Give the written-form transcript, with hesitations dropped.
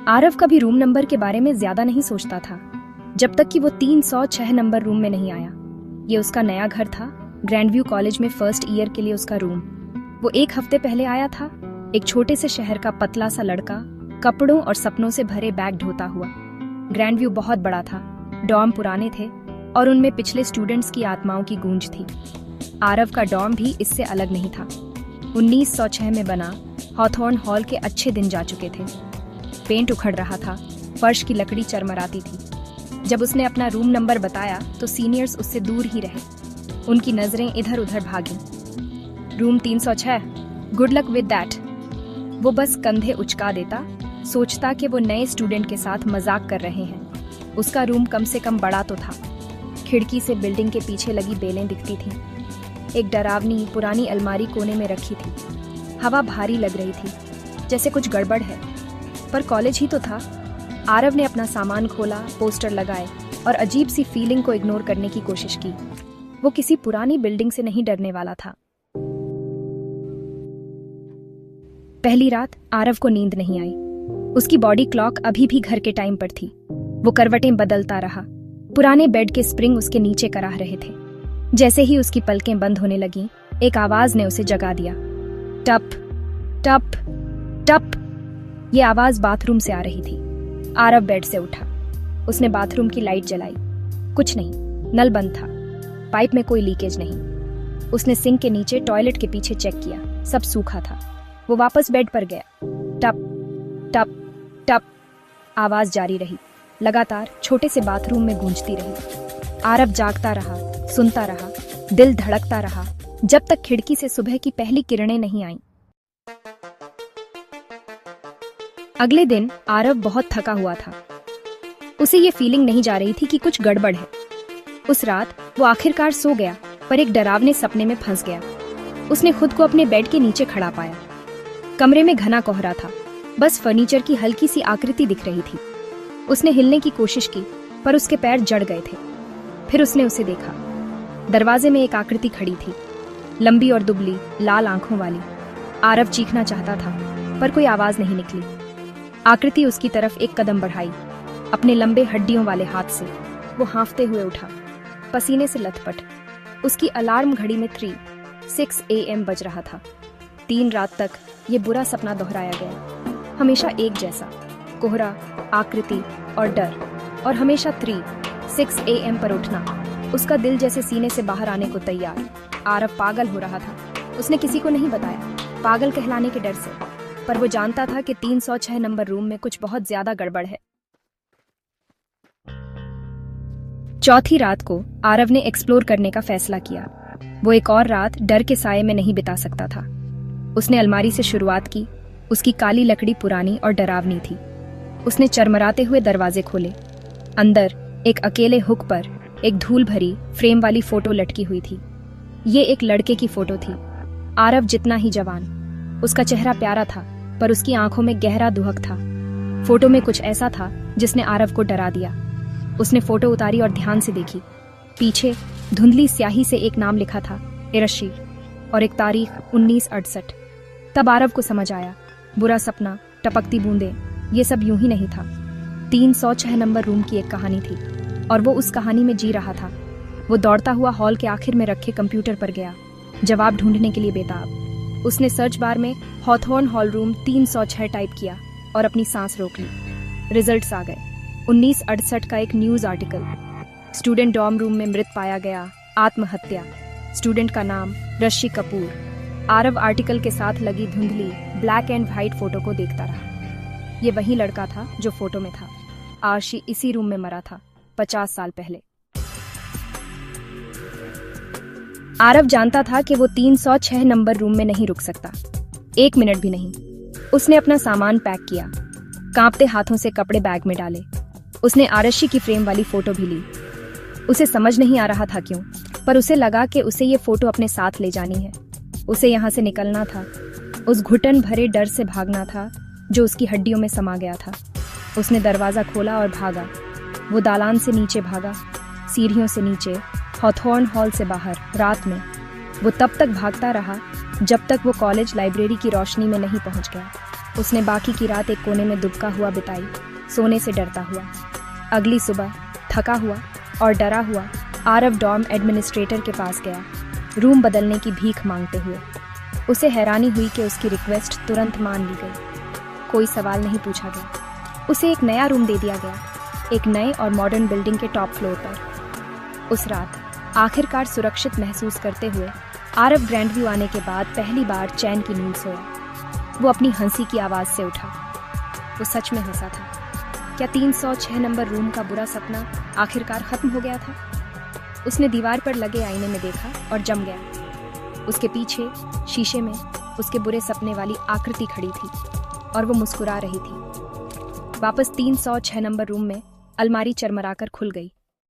आरव कभी room number के बारे में ज्यादा नहीं सोचता था जब तक कि वो 306 नंबर रूम में नहीं आया। ये उसका नया घर था, ग्रैंड व्यू कॉलेज में फर्स्ट ईयर के लिए उसका रूम। वो एक हफ्ते पहले आया था, एक छोटे से शहर का पतला सा लड़का, कपड़ों और सपनों से भरे बैग ढोता हुआ। ग्रैंड व्यू बहुत बड़ा था, डॉर्म पुराने थे और उनमें पिछले स्टूडेंट्स की आत्माओं की गूंज थी। आरव का डॉर्म भी इससे अलग नहीं था। 1906 में बना हॉथॉर्न हॉल के अच्छे दिन जा चुके थे। पेंट उखड़ रहा था, फर्श की लकड़ी चरमराती थी। जब उसने अपना रूम नंबर बताया तो सीनियर्स उससे दूर ही रहे। उनकी नजरें इधर उधर भागी। Room 306, good luck with that. वो बस कंधे उचका देता, सोचता कि वो नए स्टूडेंट के साथ मजाक कर रहे हैं। उसका रूम कम से कम बड़ा तो था। खिड़की से बिल्डिंग के पीछे लगी बेलें दिखती थीं। एक डरावनी पुरानी अलमारी कोने में रखी थी। हवा भारी लग रही थी, जैसे कुछ गड़बड़ है, पर कॉलेज ही तो था। आरव ने अपना सामान खोला, पोस्टर लगाए और अजीब सी फीलिंग को इग्नोर करने की कोशिश की। वो किसी पुरानी बिल्डिंग से नहीं डरने वाला था। पहली रात आरव को नींद नहीं आई। उसकी बॉडी क्लॉक अभी भी घर के टाइम पर थी। वो करवटें बदलता रहा। पुराने बेड के स्प्रिंग उसके नीचे कराह रहे थे। जैसे ही उसकी पलकें बंद होने लगीं, एक आवाज ने उसे जगा दिया। टप टप टप। ये आवाज बाथरूम से आ रही थी। आरव बेड से उठा। उसने बाथरूम की लाइट जलाई। कुछ नहीं, नल बंद था। पाइप में कोई लीकेज नहीं। उसने सिंक के नीचे टॉयलेट के पीछे चेक किया, सब सूखा था। वो वापस बेड पर गया। टप टप टप। आवाज जारी रही, लगातार छोटे से बाथरूम में गूंजती रही। आरव जागता रहा, सुनता रहा, दिल धड़कता रहा, जब तक खिड़की से सुबह की पहली किरणें नहीं आईं। अगले दिन आरव बहुत थका हुआ था। उसे ये फीलिंग नहीं जा रही थी कि कुछ गड़बड़ है। उस रात वो आखिरकार सो गया, पर एक डरावने सपने में फंस गया। उसने खुद को अपने बेड के नीचे खड़ा पाया। कमरे में घना कोहरा था, बस फर्नीचर की हल्की सी आकृति दिख रही थी। उसने हिलने की कोशिश की, पर उसके पैर जड़ गए थे। फिर उसने उसे देखा। दरवाजे में एक आकृति खड़ी थी, लंबी और दुबली, लाल आंखों वाली। आरव चीखना चाहता था, पर कोई आवाज नहीं निकली। आकृति उसकी तरफ एक कदम बढ़ाई। अपने लंबे हड्डियों वाले हाथ से वो हाँफते हुए उठा, पसीने से लथपथ। उसकी अलार्म घड़ी में 3:06 AM बज रहा था। 3 रात तक ये बुरा सपना दोहराया गया, हमेशा एक जैसा, कोहरा, आकृति और डर, और हमेशा 3:06 AM पर उठना। उसका दिल जैसे सीने से बाहर आने को तैयार। आरव पागल हो रहा था। उसने किसी को नहीं बताया, पागल कहलाने के डर से, पर वो जानता था कि 306 नंबर रूम में कुछ बहुत ज्यादा गड़बड़ है। चौथी रात को आरव ने एक्सप्लोर करने का फैसला किया। वो एक और रात डर के साये में नहीं बिता सकता था। उसने अलमारी से शुरुआत की। उसकी काली लकड़ी पुरानी और डरावनी थी। उसने चरमराते हुए दरवाजे खोले। अंदर एक अकेले हुक पर एक धूल भरी फ्रेम वाली फोटो लटकी हुई थी। ये एक लड़के की फोटो थी, आरव जितना ही जवान। उसका चेहरा प्यारा था, पर उसकी आंखों में गहरा दुहक था। फोटो में कुछ ऐसा था जिसने आरव को डरा दिया। उसने फोटो उतारी और ध्यान से देखी। पीछे धुंधली स्याही से एक नाम लिखा था, इरशी, और एक तारीख 1968। तब आरव को समझ आया, बुरा सपना, टपकती बूंदें, ये सब यूं ही नहीं था। 306 नंबर रूम की एक कहानी थी, और वो उस कहानी में जी रहा था। वो दौड़ता हुआ हॉल के आखिर में रखे कंप्यूटर पर गया, जवाब ढूंढने के लिए बेताब। उसने सर्च बार में हॉथॉर्न हॉल रूम 306 टाइप किया और अपनी सांस रोक ली। रिजल्ट्स आ गए। 1968 का एक news article, student dorm room में मृत पाया गया, आत्महत्या। स्टूडेंट का नाम ऋषि कपूर। आरव आर्टिकल के साथ लगी धुंधली ब्लैक एंड व्हाइट फोटो को देखता रहा। ये वही लड़का था जो फोटो में था। आर्शी इसी रूम में मरा था 50 साल पहले। आरव जानता था कि वो 306 नंबर रूम में नहीं रुक सकता, 1 मिनट भी नहीं। उसने अपना सामान पैक किया, कांपते हाथों से कपड़े बैग में डाले। उसने आरशी की फ्रेम वाली फोटो भी ली। उसे समझ नहीं आ रहा था क्यों, पर उसे लगा कि उसे ये फोटो अपने साथ ले जानी है। उसे यहाँ से निकलना था। उस घुटन भरे डर से भागना था जो उसकी हड्डियों में समा गया था। उसने दरवाजा खोला और भागा। वो दालान से नीचे भागा, सीढ़ियों से नीचे, हॉथॉर्न हॉल से बाहर, रात में। वो तब तक भागता रहा जब तक वो कॉलेज लाइब्रेरी की रोशनी में नहीं पहुंच गया। उसने बाकी की रात एक कोने में दुबका हुआ बिताई, सोने से डरता हुआ। अगली सुबह थका हुआ और डरा हुआ आरव डॉर्म एडमिनिस्ट्रेटर के पास गया, रूम बदलने की भीख मांगते हुए। उसे हैरानी हुई कि उसकी रिक्वेस्ट तुरंत मान ली गई। कोई सवाल नहीं पूछा गया। उसे एक नया रूम दे दिया गया, एक नए और मॉडर्न बिल्डिंग के टॉप फ्लोर पर। उस रात आखिरकार सुरक्षित महसूस करते हुए आरव ग्रैंडव्यू आने के बाद पहली बार चैन की नींद सोया। वो अपनी हंसी की आवाज़ से उठा। वो सच में हंसा था। क्या 306 नंबर रूम का बुरा सपना आखिरकार खत्म हो गया था? उसने दीवार पर लगे आईने में देखा और जम गया। उसके पीछे शीशे में उसके बुरे सपने वाली आकृति खड़ी थी और वो मुस्कुरा रही थी। वापस 306 नंबर रूम में अलमारी चरमराकर खुल गई।